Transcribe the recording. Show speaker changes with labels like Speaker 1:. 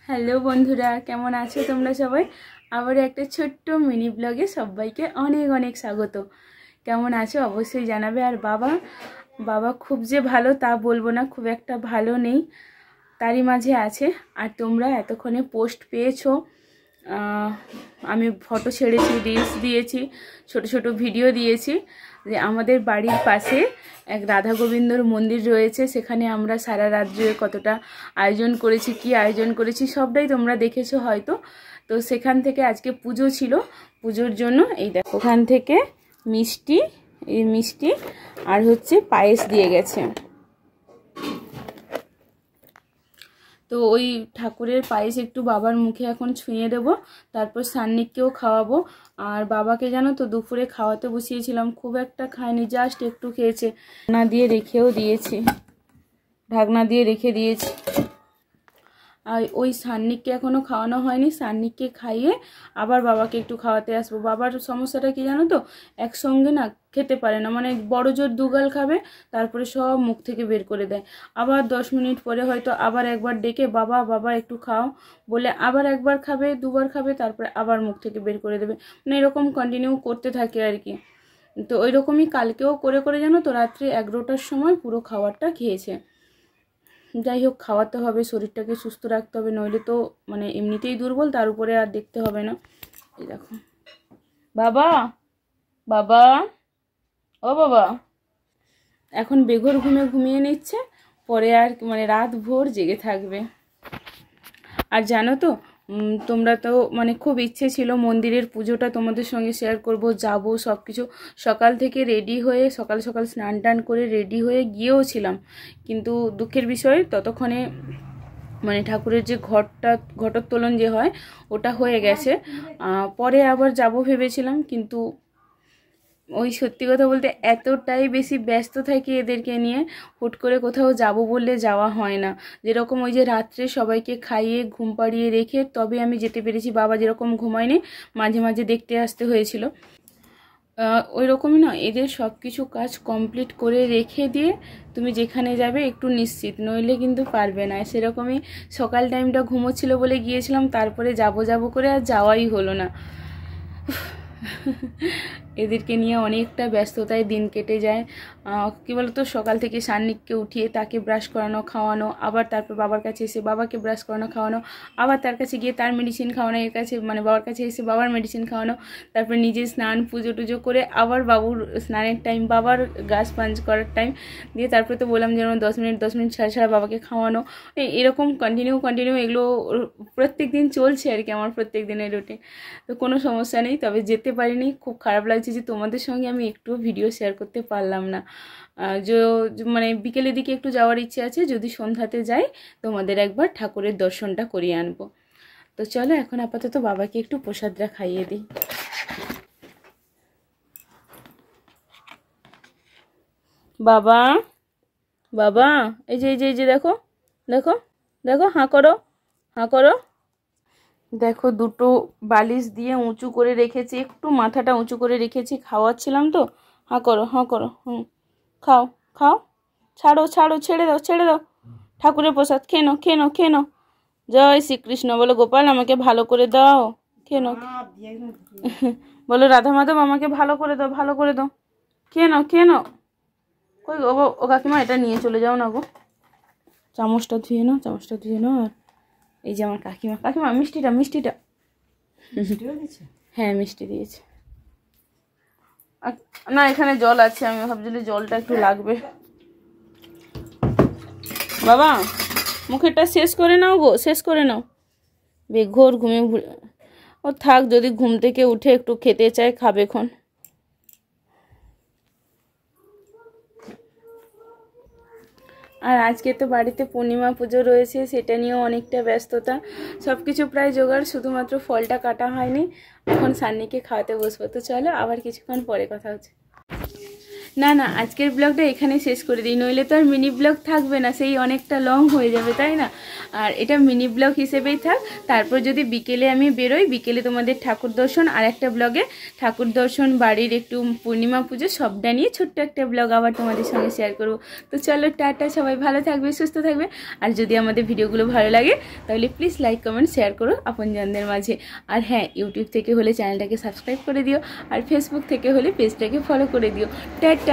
Speaker 1: Hello বন্ধুরা, কেমন আছো তোমরা সবাই? আবার একটা ছোট্ট মিনি ব্লগে সবাইকে অনেক অনেক স্বাগত। কেমন আছো অবশ্যই জানাবে। আর বাবা খুব যে ভালো তা বলবো না, খুব একটা ভালো নেই, তারই মাঝে আছে। আর তোমরা এতক্ষণে পোস্ট পেয়েছো, আমি ফটো ছেড়েছি, রিলস দিয়েছি, ছোট ছোট ভিডিও দিয়েছি যে আমাদের বাড়ির পাশে এক রাধা গোবিন্দর মন্দির রয়েছে। সেখানে আমরা সারা রাত জুড়ে কতটা আয়োজন করেছি, কি আয়োজন করেছি সবটাই তোমরা দেখেছো হয়তো। তো সেখান থেকে আজকে পুজো ছিল, পুজোর জন্য এই দেখো ওখান থেকে মিষ্টি আর হচ্ছে পায়েস দিয়ে গেছে। তো ওই ঠাকুরের পায়েস একটু বাবার মুখে এখন ছুঁয়ে দেবো, তারপর সান্নিককেও খাওয়াবো। আর বাবাকে জানো তো দুপুরে খাওয়াতে বসিয়েছিলাম, খুব একটা খায়নি, জাস্ট একটু খেয়েছে। ঢাকনা দিয়ে রেখে দিয়েছি। আর ওই সান্নিককে এখনও খাওয়ানো হয়নি, সান্নিককে খাইয়ে আবার বাবাকে একটু খাওয়াতে আসবো। বাবার সমস্যাটা কি জানো তো, একসঙ্গে না খেতে পারে না, মানে বড় জোর দুগাল খাবে, তারপরে সব মুখ থেকে বের করে দেয়। আবার 10 মিনিট পরে হয়তো আবার একবার ডেকে বাবা বাবা একটু খাও বলে আবার একবার খাবে, দুবার খাবে, তারপরে আবার মুখ থেকে বের করে দেবে। মানে এরকম কন্টিনিউ করতে থাকে আর কি। তো ওই রকমই কালকেও করে করে জানো তো রাত্রি 11টার সময় পুরো খাবারটা খেয়েছে। যাই হোক, খাওয়াতে হবে, শরীরটাকে সুস্থ রাখতে হবে, নইলে তো মানে এমনিতেই দুর্বল, তার উপরে আর দেখতে হবে না। এই দেখো বাবা বাবা, ও বাবা এখন বেঘোর ঘুমিয়ে নিচ্ছে, পরে আর মানে রাত ভোর জেগে থাকবে। আর জানো তো তোমরা তো মানে খুব ইচ্ছে ছিল মন্দিরের পুজোটা তোমাদের সঙ্গে শেয়ার করব, যাব সব কিছু। সকাল থেকে রেডি হয়ে সকাল সকাল স্নান টান করে রেডি হয়ে গিয়েও ছিলাম, কিন্তু দুঃখের বিষয় ততক্ষণে মানে ঠাকুরের যে ঘটোত্তোলন যে হয় ওটা হয়ে গেছে। পরে আবার যাব ভেবেছিলাম, কিন্তু ওই সত্যি কথা বলতে এতটাই বেশি ব্যস্ত থাকি এদেরকে নিয়ে, হুট করে কোথাও যাব বললে যাওয়া হয় না। যেরকম ওই যে রাত্রে সবাইকে খাইয়ে ঘুম পাড়িয়ে রেখে তবে আমি যেতে পেরেছি, বাবা যেরকম ঘুমায়নি, মাঝে মাঝে দেখতে আসতে হয়েছিল। ওই রকমই না, এদের সব কিছু কাজ কমপ্লিট করে রেখে দিয়ে তুমি যেখানে যাবে একটু নিশ্চিত, নইলে কিন্তু পারবে না। সেরকমই সকাল টাইমটা ঘুমোচ্ছিল বলে গিয়েছিলাম, তারপরে যাব করে আর যাওয়াই হলো না। এদেরকে নিয়ে অনেকটা ব্যস্ততায় দিন কেটে যায়। কী বলতো, সকাল থেকে সান্নিককে উঠিয়ে তাকে ব্রাশ করানো খাওয়ানো, আবার তারপর বাবার কাছে এসে বাবাকে ব্রাশ করানো খাওয়ানো, আবার তার কাছে গিয়ে তার মেডিসিন খাওয়ানো, এর কাছে মানে বাবার কাছে এসে বাবার মেডিসিন খাওয়ানো, তারপর নিজে স্নান পুজো টুজো করে আবার বাবুর স্নানের টাইম, বাবার গাছ পাঞ্চ করার টাইম দিয়ে, তারপরে তো বললাম যেন 10 মিনিট ছাড়া বাবাকে খাওয়ানো। এরকম কন্টিনিউ এগুলো প্রত্যেক দিন চলছে আর কি, আমার প্রত্যেক দিনের রুটিন। তো কোনো সমস্যা নেই, তবে যেতে পারিনি, খুব খারাপ লাগছে যে তোমাদের সঙ্গে আমি একটু ভিডিও শেয়ার করতে পারলাম না। মানে বিকেলের দিকে একটু যাওয়ার ইচ্ছে আছে, যদি সন্ধ্যাতে যাই তোমাদের একবার ঠাকুরের দর্শনটা করিয়ে আনবো। তো চলো এখন আপাতত বাবাকে একটু প্রসাদটা খাইয়ে দিই। বাবা বাবা, এই যে দেখো দেখো দেখো, হাঁ করো। দেখো দুটো বালিশ দিয়ে উঁচু করে রেখেছি, একটু মাথাটা উঁচু করে রেখেছি, খাওয়াচ্ছিলাম তো। হাঁ করো খাও ছাড়ো ছেড়ে দাও। ঠাকুরের প্রসাদ খেয়ে নাও। জয় শ্রীকৃষ্ণ বলো, গোপাল আমাকে ভালো করে দাও, খেয়ে নাও। বলো রাধা মাধব আমাকে ভালো করে দাও, খেয়ে নাও। কই ও কাকিমা, এটা নিয়ে চলে যাও না গো, চামচটা ধুয়ে নাও। আর এই যে আমার কাকিমা মিষ্টিটা হ্যাঁ মিষ্টি দিয়েছে। না এখানে জল আছে, আমি ভাবছিলাম জলটা একটু লাগবে। বাবা মুখেরটা শেষ করে নাও। বেঘোর ঘুমিয়ে ও থাক, যদি ঘুম থেকে উঠে একটু খেতে চায় খাবে খন। আর আজকে তো বাড়িতে পূর্ণিমা পুজো রয়েছে, সেটা নিয়েও অনেকটা ব্যস্ততা, সব কিছু প্রায় জোগাড়, শুধুমাত্র ফলটা কাটা হয়নি। এখন সান্নিকে খাওয়াতে বসবো। তো চলো আবার কিছুক্ষণ পরে কথা হচ্ছে। না না, আজকের ব্লগটা এখানে শেষ করে দিই, নইলে তো আর মিনি ব্লগ থাকবে না, সেই অনেকটা লং হয়ে যাবে, তাই না? আর এটা মিনি ব্লগ হিসেবেই থাক। তারপর যদি বিকেলে আমি বেরোই, বিকেলে তোমাদের ঠাকুর দর্শন আর একটা ব্লগে ঠাকুর দর্শন, বাড়ির একটু পূর্ণিমা পুজো সবটা নিয়ে ছোট্ট একটা ব্লগ আবার তোমাদের সঙ্গে শেয়ার করবো। তো চলো টাটা, সবাই ভালো থাকবে, সুস্থ থাকবে। আর যদি আমাদের ভিডিওগুলো ভালো লাগে তাহলে প্লিজ লাইক কমেন্ট শেয়ার করো আপনজনদের মাঝে। আর হ্যাঁ, ইউটিউব থেকে হলে চ্যানেলটাকে সাবস্ক্রাইব করে দিও, আর ফেসবুক থেকে হলে পেজটাকে ফলো করে দিও। টাটা।